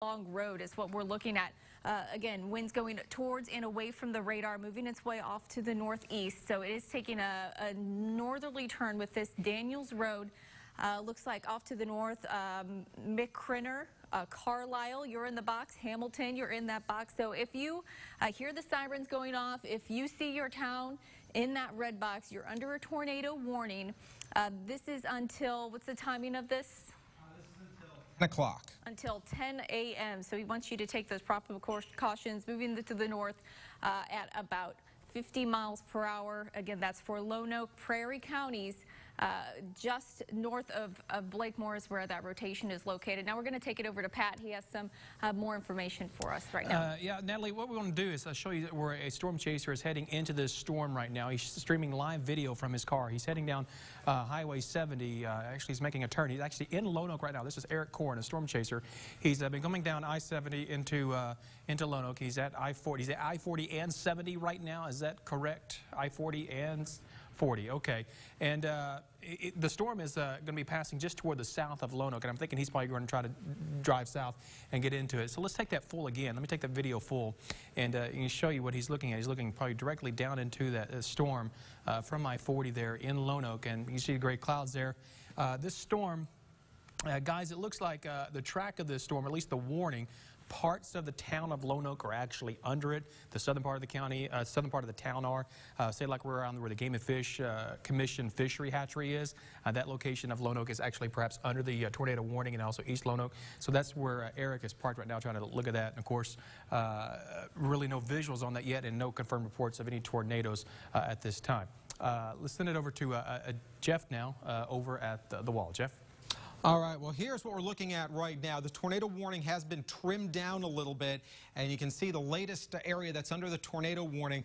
mile-long road is what we're looking at. Again, winds going towards and away from the radar, moving its way off to the northeast. So it is taking a northerly turn with this Daniels Road. Looks like off to the north, McCrinner, Carlisle, you're in the box. Hamilton, you're in that box. So if you hear the sirens going off, if you see your town in that red box, you're under a tornado warning. This is until, what's the timing of this? This is until 10 o'clock. Until 10 a.m. So he wants you to take those proper cautions, moving to the north at about 50 miles per hour. Again, that's for Lonoke, Prairie counties. Just north of Blakemore is where that rotation is located. Now we're going to take it over to Pat. He has some more information for us right now. Yeah, Natalie, what we want to do is show you where a storm chaser is heading into this storm right now. He's streaming live video from his car. He's heading down Highway 70. Actually, he's making a turn. He's actually in Lonoke right now. This is Eric Coran, a storm chaser. He's been coming down I-70 into Lonoke. He's at I-40. He's at I-40 and 70 right now. Is that correct? I-40 and 40, okay. And the storm is going to be passing just toward the south of Lonoke, and I'm thinking he's probably going to try to drive south and get into it. So let's take that full again. Let me take that video full and show you what he's looking at. He's looking probably directly down into that storm from I-40 there in Lonoke, and you see the gray clouds there. This storm, guys, it looks like the track of this storm, or at least the warning, parts of the town of Lonoke are actually under it. The southern part of the county, southern part of the town are. Say like we're around where the Game and Fish Commission fishery hatchery is. That location of Lonoke is actually perhaps under the tornado warning, and also East Lonoke. So that's where Eric is parked right now trying to look at that. And of course, really no visuals on that yet and no confirmed reports of any tornadoes at this time. Let's send it over to Jeff now over at the wall. Jeff? All right, well, here's what we're looking at right now. The tornado warning has been trimmed down a little bit, and you can see the latest area that's under the tornado warning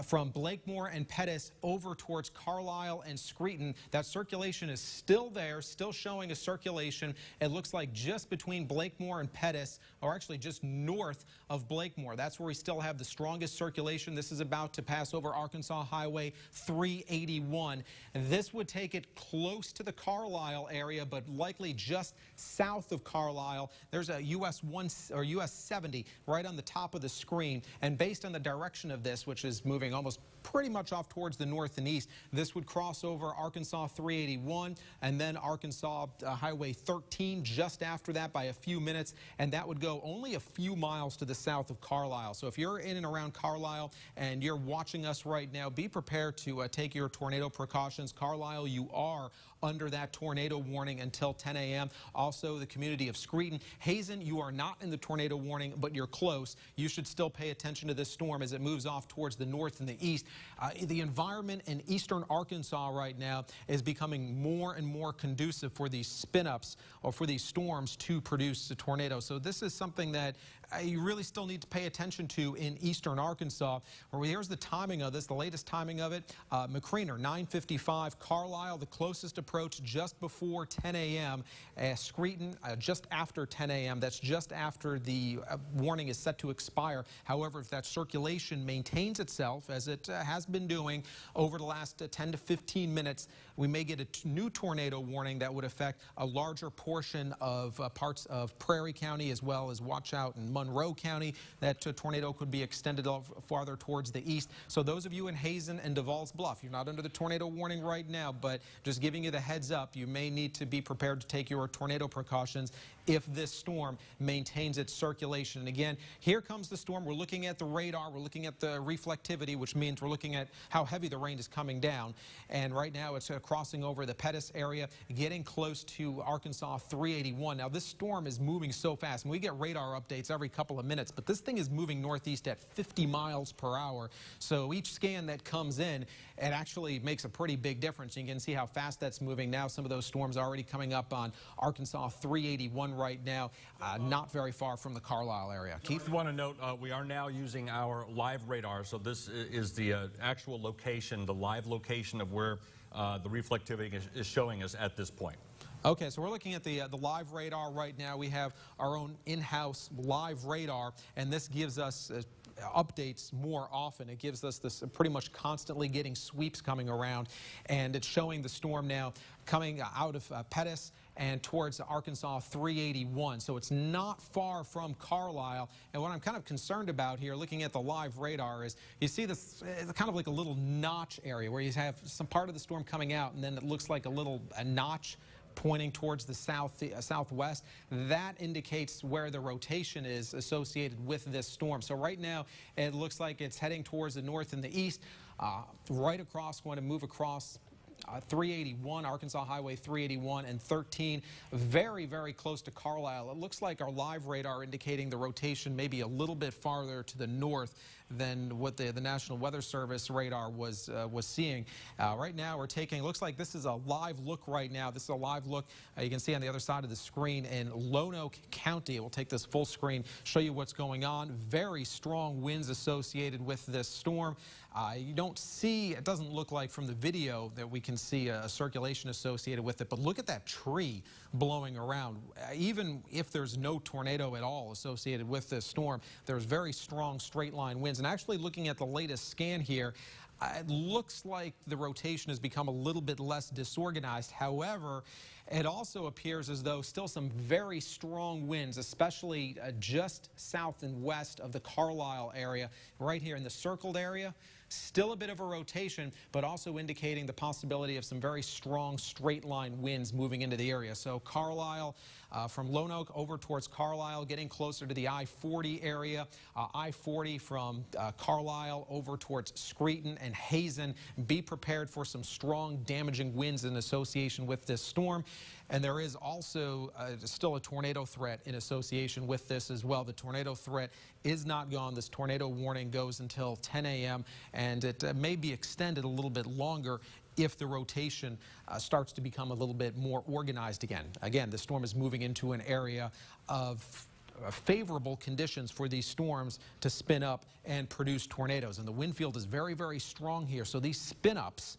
from Blakemore and Pettis over towards Carlisle and Screeton. That circulation is still there, still showing a circulation. It looks like just between Blakemore and Pettis, or actually just north of Blakemore. That's where we still have the strongest circulation. This is about to pass over Arkansas Highway 381. This would take it close to the Carlisle area, but likely just south of Carlisle. There's a US 1 or US 70 right on the top of the screen, and based on the direction of this, which is moving almost pretty much off towards the north and east, this would cross over Arkansas 381 and then Arkansas Highway 13 just after that by a few minutes, and that would go only a few miles to the south of Carlisle. So if you're in and around Carlisle and you're watching us right now, be prepared to take your tornado precautions. Carlisle, you are under that tornado warning until 10 a.m. Also, the community of Screeton. Hazen, you are not in the tornado warning, but you're close. You should still pay attention to this storm as it moves off towards the north and the east. The environment in eastern Arkansas right now is becoming more and more conducive for these spin-ups or for these storms to produce a tornado. So this is something that you really still need to pay attention to in eastern Arkansas. Here's the timing of this, the latest timing of it. McCrinner, 9:55. Carlisle, the closest approach just before 10 a.m. Screeton, just after 10 a.m. That's just after the warning is set to expire. However, if that circulation maintains itself, as it has been doing over the last 10 to 15 minutes, we may get a new tornado warning that would affect a larger portion of parts of Prairie County, as well as watch out in Monroe County. That tornado could be extended farther towards the east. So those of you in Hazen and DeVal's Bluff, you're not under the tornado warning right now, but just giving you the heads up, you may need to be prepared to take your tornado precautions if this storm maintains its circulation. And again, here comes the storm. We're looking at the radar. We're looking at the reflectivity, which means we're looking at how heavy the rain is coming down. And right now it's crossing over the Pettis area, getting close to Arkansas 381. Now this storm is moving so fast, and we get radar updates every couple of minutes, but this thing is moving northeast at 50 miles per hour. So each scan that comes in, it actually makes a pretty big difference. You can see how fast that's moving now. Some of those storms are already coming up on Arkansas 381 right now, not very far from the Carlisle area. Keith, I want to note we are now using our live radar, so this is the actual location, the live location of where the reflectivity is showing us at this point. Okay, so we're looking at the live radar right now. We have our own in-house live radar, and this gives us updates more often. It gives us this pretty much constantly getting sweeps coming around, and it's showing the storm now coming out of Pettis and towards Arkansas 381. So it's not far from Carlisle. And what I'm kind of concerned about here, looking at the live radar, is you see this kind of like a little notch area where you have some part of the storm coming out, and then it looks like a notch pointing towards the southwest. That indicates where the rotation is associated with this storm. So right now it looks like it's heading towards the north and the east, right across, going to move across 381, Arkansas Highway 381 and 13, very, very close to Carlisle. It looks like our live radar indicating the rotation maybe a little bit farther to the north than what the National Weather Service radar was seeing. Right now we're taking, looks like this is a live look right now. This is a live look you can see on the other side of the screen in Lonoke County. We'll take this full screen, show you what's going on. Very strong winds associated with this storm. You don't see, it doesn't look like from the video that we can see a circulation associated with it, but look at that tree blowing around. Even if there's no tornado at all associated with this storm, there's very strong straight line winds. And actually looking at the latest scan here, it looks like the rotation has become a little bit less disorganized. However, it also appears as though still some very strong winds, especially just south and west of the Carlisle area, right here in the circled area. Still a bit of a rotation, but also indicating the possibility of some very strong straight line winds moving into the area. So Carlisle, from Lonoke over towards Carlisle, getting closer to the I-40 area. I-40 from Carlisle over towards Screeton and Hazen. Be prepared for some strong damaging winds in association with this storm. And there is also still a tornado threat in association with this as well. The tornado threat is not gone. This tornado warning goes until 10 a.m. and it may be extended a little bit longer if the rotation starts to become a little bit more organized again. Again, the storm is moving into an area of favorable conditions for these storms to spin up and produce tornadoes. And the wind field is very, very strong here. So these spin-ups,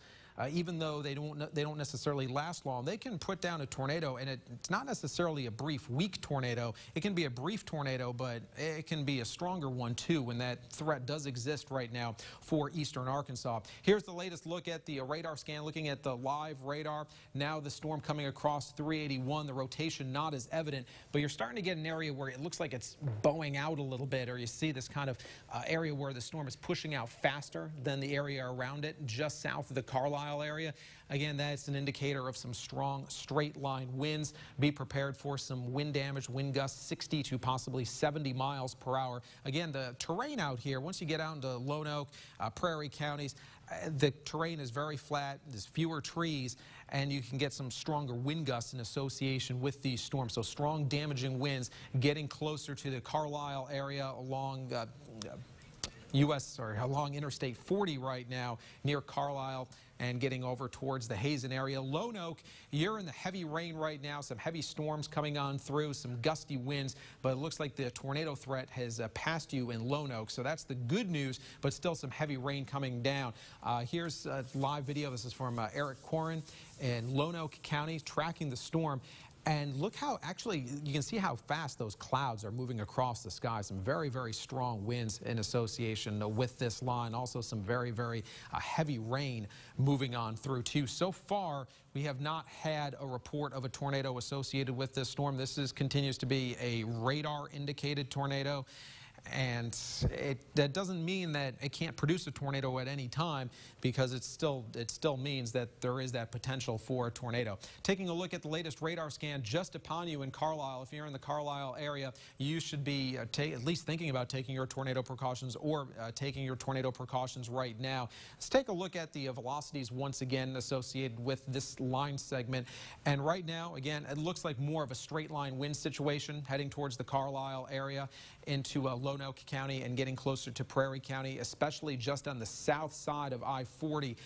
even though they don't necessarily last long, they can put down a tornado, and it's not necessarily a brief, weak tornado. It can be a brief tornado, but it can be a stronger one too when that threat does exist right now for eastern Arkansas. Here's the latest look at the radar scan, looking at the live radar. Now the storm coming across 381, the rotation not as evident, but you're starting to get an area where it looks like it's bowing out a little bit, or you see this kind of area where the storm is pushing out faster than the area around it, just south of the Carlisle area. Again, that's an indicator of some strong straight line winds. Be prepared for some wind damage, wind gusts 60 to possibly 70 miles per hour. Again, the terrain out here, once you get out into Lonoke, Prairie counties, the terrain is very flat. There's fewer trees, and you can get some stronger wind gusts in association with these storms. So strong damaging winds getting closer to the Carlisle area along along Interstate 40 right now near Carlisle and getting over towards the Hazen area. Lonoke, you're in the heavy rain right now, some heavy storms coming on through, some gusty winds, but it looks like the tornado threat has passed you in Lonoke. So that's the good news, but still some heavy rain coming down. Here's a live video. This is from Eric Coran in Lonoke County tracking the storm. And look how, actually, you can see how fast those clouds are moving across the sky. Some very, very strong winds in association with this line. Also some very, very heavy rain moving on through, too. So far, we have not had a report of a tornado associated with this storm. This continues to be a radar-indicated tornado. And that doesn't mean that it can't produce a tornado at any time, because it still means that there is that potential for a tornado. Taking a look at the latest radar scan just upon you in Carlisle. If you're in the Carlisle area, you should be at least thinking about taking your tornado precautions, or taking your tornado precautions right now. Let's take a look at the velocities once again associated with this line segment. And right now, again, it looks like more of a straight line wind situation heading towards the Carlisle area into Lonoke County and getting closer to Prairie County, especially just on the south side of I-40.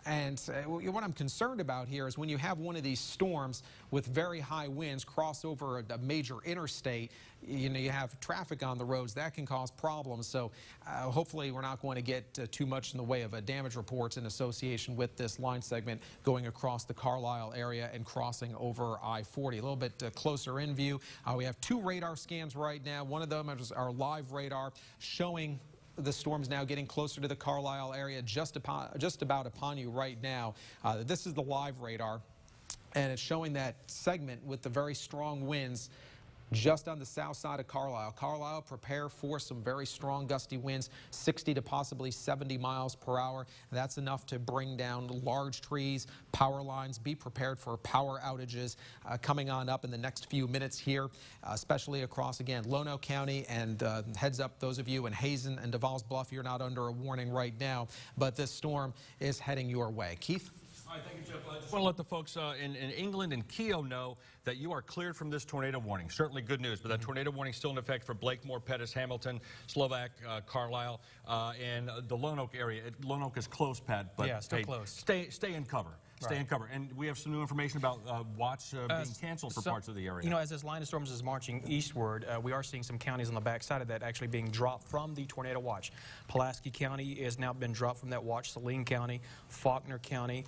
And what I'm concerned about here is when you have one of these storms with very high winds cross over a major interstate, you have traffic on the roads. That can cause problems. So hopefully we're not going to get too much in the way of damage reports in association with this line segment going across the Carlisle area and crossing over I-40. A little bit closer in view. We have two radar scans right now. One of them is our live radar showing the storm's now getting closer to the Carlisle area, just about upon you right now. This is the live radar. and it's showing that segment with the very strong winds just on the south side of Carlisle. Carlisle, prepare for some very strong gusty winds, 60 to possibly 70 miles per hour. That's enough to bring down large trees, power lines. Be prepared for power outages coming on up in the next few minutes here, especially across, again, Lonoke County. And heads up, those of you in Hazen and Devils Bluff, you're not under a warning right now, but this storm is heading your way. Keith? All right, thank you, Jeff. I just want to let the folks in England and Keogh know that you are cleared from this tornado warning. Certainly good news, but that tornado warning is still in effect for Blakemore, Pettis, Hamilton, Slovak, Carlisle, and the Lonoke area. Lonoke is close, Pat, but yeah, still hey, close. Stay in cover. Stay in cover. And we have some new information about watch being canceled for parts of the area. You know, as this line of storms is marching eastward, we are seeing some counties on the backside of that actually being dropped from the tornado watch. Pulaski County has now been dropped from that watch. Saline County, Faulkner County,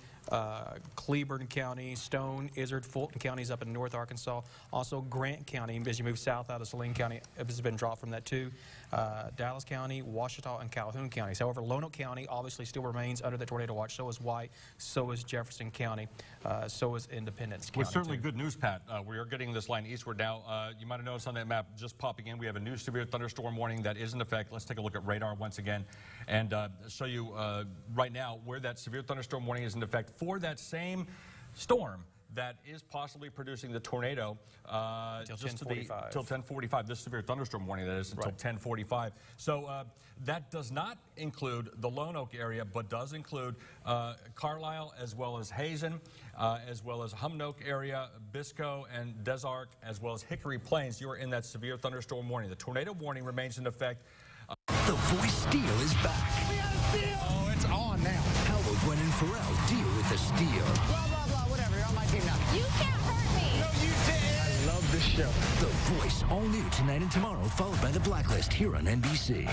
Cleburne County, Stone, Izard, Fulton counties up in North Arkansas. Also Grant County, as you move south out of Saline County, has been dropped from that too. Dallas County, Ouachita, and Calhoun counties. However, Lonoke County obviously still remains under the tornado watch. So is White, so is Jefferson County, so is Independence County. Well, certainly good news, Pat. We are getting this line eastward now. You might have noticed on that map just popping in, we have a new severe thunderstorm warning that is in effect. Let's take a look at radar once again and show you right now where that severe thunderstorm warning is in effect for that same storm that is possibly producing the tornado till 10:45. Till 10:45. This severe thunderstorm warning, that is, until 10:45. So that does not include the Lonoke area, but does include Carlisle, as well as Hazen, as well as Humnoke area, Biscoe, and Desark, as well as Hickory Plains. You are in that severe thunderstorm warning. The tornado warning remains in effect. The Voice Steel is back. We got a steal! Oh, it's on now. How will Gwen and Pharrell deal with the steal? Blah, blah, blah, whatever. You're on my team now. You can't hurt me. No, you didn't. I love this show. The Voice, all new tonight and tomorrow, followed by The Blacklist here on NBC.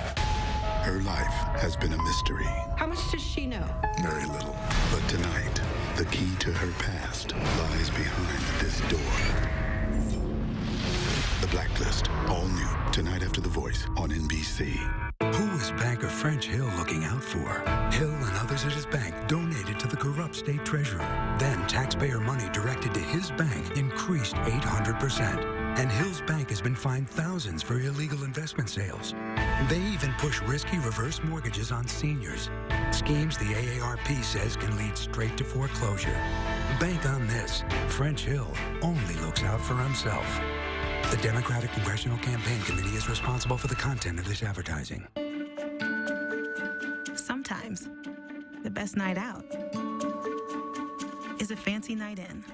Her life has been a mystery. How much does she know? Very little. But tonight, the key to her past lies behind this door. The Blacklist, all new tonight after The Voice on NBC. Who is banker French Hill looking out for? Hill and others at his bank donated to the corrupt state treasurer. Then taxpayer money directed to his bank increased 800%. And Hill's bank has been fined thousands for illegal investment sales. They even push risky reverse mortgages on seniors. Schemes the AARP says can lead straight to foreclosure. Bank on this. French Hill only looks out for himself. The Democratic Congressional Campaign Committee is responsible for the content of this advertising. Sometimes, the best night out is a fancy night in.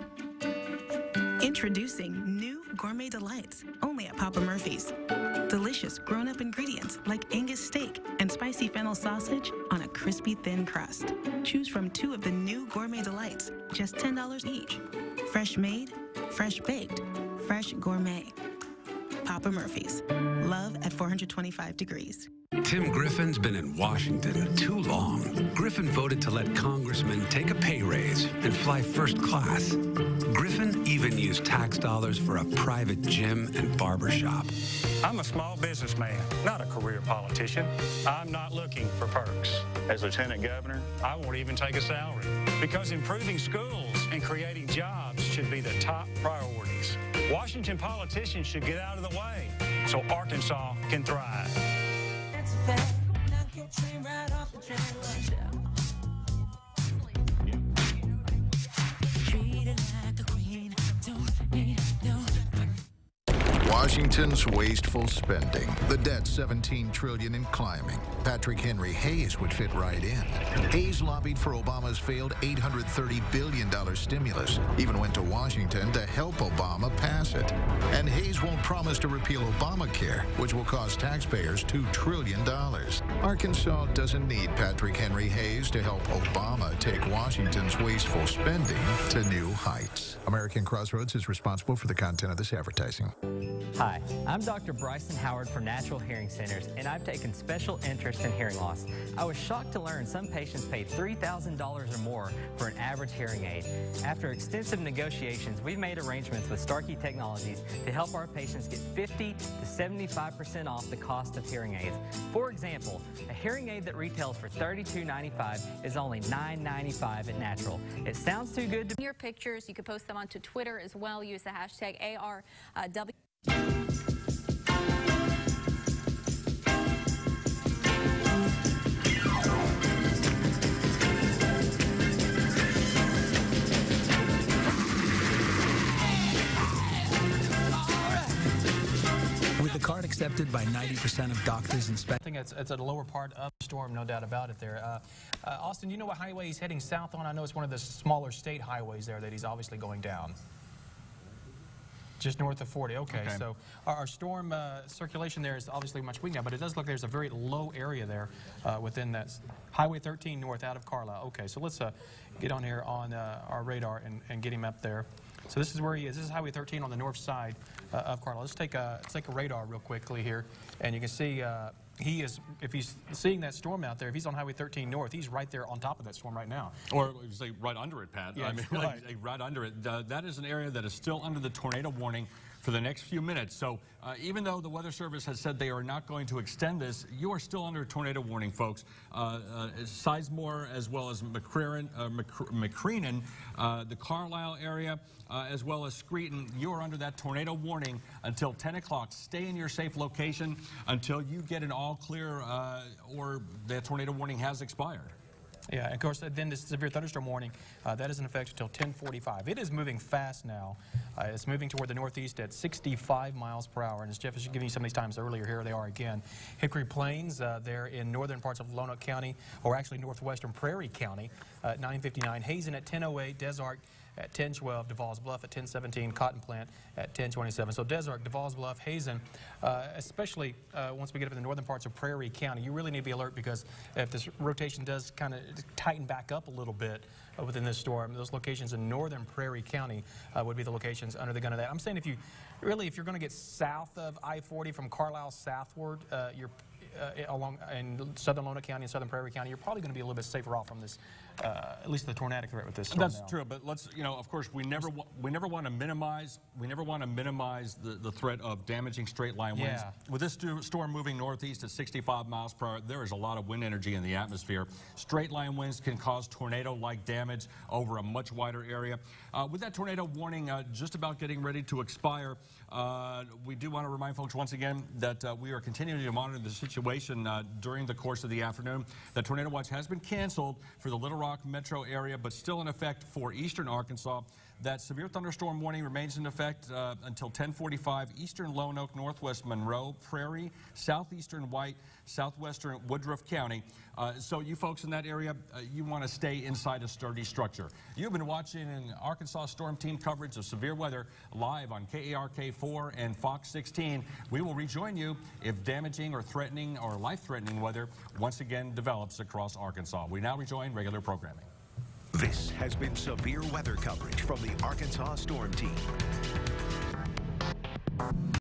Introducing new Gourmet Delights, only at Papa Murphy's. Delicious grown-up ingredients like Angus steak and spicy fennel sausage on a crispy thin crust. Choose from 2 of the new Gourmet Delights, just $10 each. Fresh made, fresh baked, fresh gourmet. Papa Murphy's. Love at 425 degrees. Tim Griffin's been in Washington too long. Griffin voted to let congressmen take a pay raise and fly first class. Griffin even used tax dollars for a private gym and barbershop. I'm a small businessman, not a career politician. I'm not looking for perks. As lieutenant governor, I won't even take a salary because improving schools and creating jobs should be the top priorities. Washington politicians should get out of the way so Arkansas can thrive. That's a fact. Knock your train right off the track. Treat it like a queen. Don't need no. Washington's wasteful spending. The debt $17 trillion and climbing. Patrick Henry Hayes would fit right in. Hayes lobbied for Obama's failed $830 billion stimulus. Even went to Washington to help Obama pass it. And Hayes won't promise to repeal Obamacare, which will cost taxpayers $2 trillion. Arkansas doesn't need Patrick Henry Hayes to help Obama take Washington's wasteful spending to new heights. American Crossroads is responsible for the content of this advertising. Hi, I'm Dr. Bryson Howard from Natural Hearing Centers, and I've taken special interest in hearing loss. I was shocked to learn some patients pay $3,000 or more for an average hearing aid. After extensive negotiations, we've made arrangements with Starkey Technologies to help our patients get 50 to 75% off the cost of hearing aids. For example, a hearing aid that retails for $32.95 is only $9.95 at Natural. It sounds too good to... Your pictures, you can post them onto Twitter as well. Use the hashtag ARW. With the card accepted by 90% of doctors and I think it's a lower part of the storm, no doubt about it there. Austin, you know what highway he's heading south on? I know it's one of the smaller state highways there that he's obviously going down. Just north of 40. Okay. So our storm circulation there is obviously much weak now, but it does look there's a very low area there within that Highway 13 north out of Carlisle. Okay, so let's get on here on our radar and get him up there. So this is where he is. This is Highway 13 on the north side of Carlisle. Let's take a radar real quickly here, and you can see he is, if he's seeing that storm out there, if he's on Highway 13 north, he's right there on top of that storm right now. Or say right under it, Pat. Yeah, I mean, right under it. That is an area that is still under the tornado warning for the next few minutes. So even though the Weather Service has said they are not going to extend this, you are still under a tornado warning, folks. Sizemore as well as McCreenan, the Carlisle area, as well as Screeton, you are under that tornado warning until 10 o'clock. Stay in your safe location until you get an all clear or the tornado warning has expired. Yeah, and of course, then this severe thunderstorm warning, that is in effect until 10:45. It is moving fast now. It's moving toward the northeast at 65 miles per hour. And as Jeff was giving you some of these times earlier, here they are again. Hickory Plains, they're in northern parts of Lonoke County, or actually northwestern Prairie County at 9:59. Hazen at 10:08. Des Arc at 10:12, Devall's Bluff at 10:17, Cotton Plant at 10:27. So Des Arc, Devall's Bluff, Hazen, especially once we get up in the northern parts of Prairie County, you really need to be alert because if this rotation does kind of tighten back up a little bit within this storm, those locations in northern Prairie County would be the locations under the gun of that. I'm saying if you're going to get south of I-40 from Carlisle southward, you're along in southern Lonoke County and southern Prairie County, you're probably going to be a little bit safer off from this, at least the tornadic threat with this storm. That's true, but let's, of course, we never want to minimize the threat of damaging straight line winds. Yeah. With this storm moving northeast at 65 miles per hour, there is a lot of wind energy in the atmosphere. Straight line winds can cause tornado-like damage over a much wider area. With that tornado warning just about getting ready to expire, we do want to remind folks once again that we are continuing to monitor the situation during the course of the afternoon. The tornado watch has been canceled for the Little Rock metro area, but still in effect for eastern Arkansas. That severe thunderstorm warning remains in effect until 10:45. Eastern Lonoke, northwest Monroe, Prairie, southeastern White, southwestern Woodruff County. So you folks in that area, you want to stay inside a sturdy structure. You've been watching an Arkansas Storm Team coverage of severe weather live on KARK4 and Fox 16. We will rejoin you if damaging or threatening or life-threatening weather once again develops across Arkansas. We now rejoin regular programming. This has been severe weather coverage from the Arkansas Storm Team.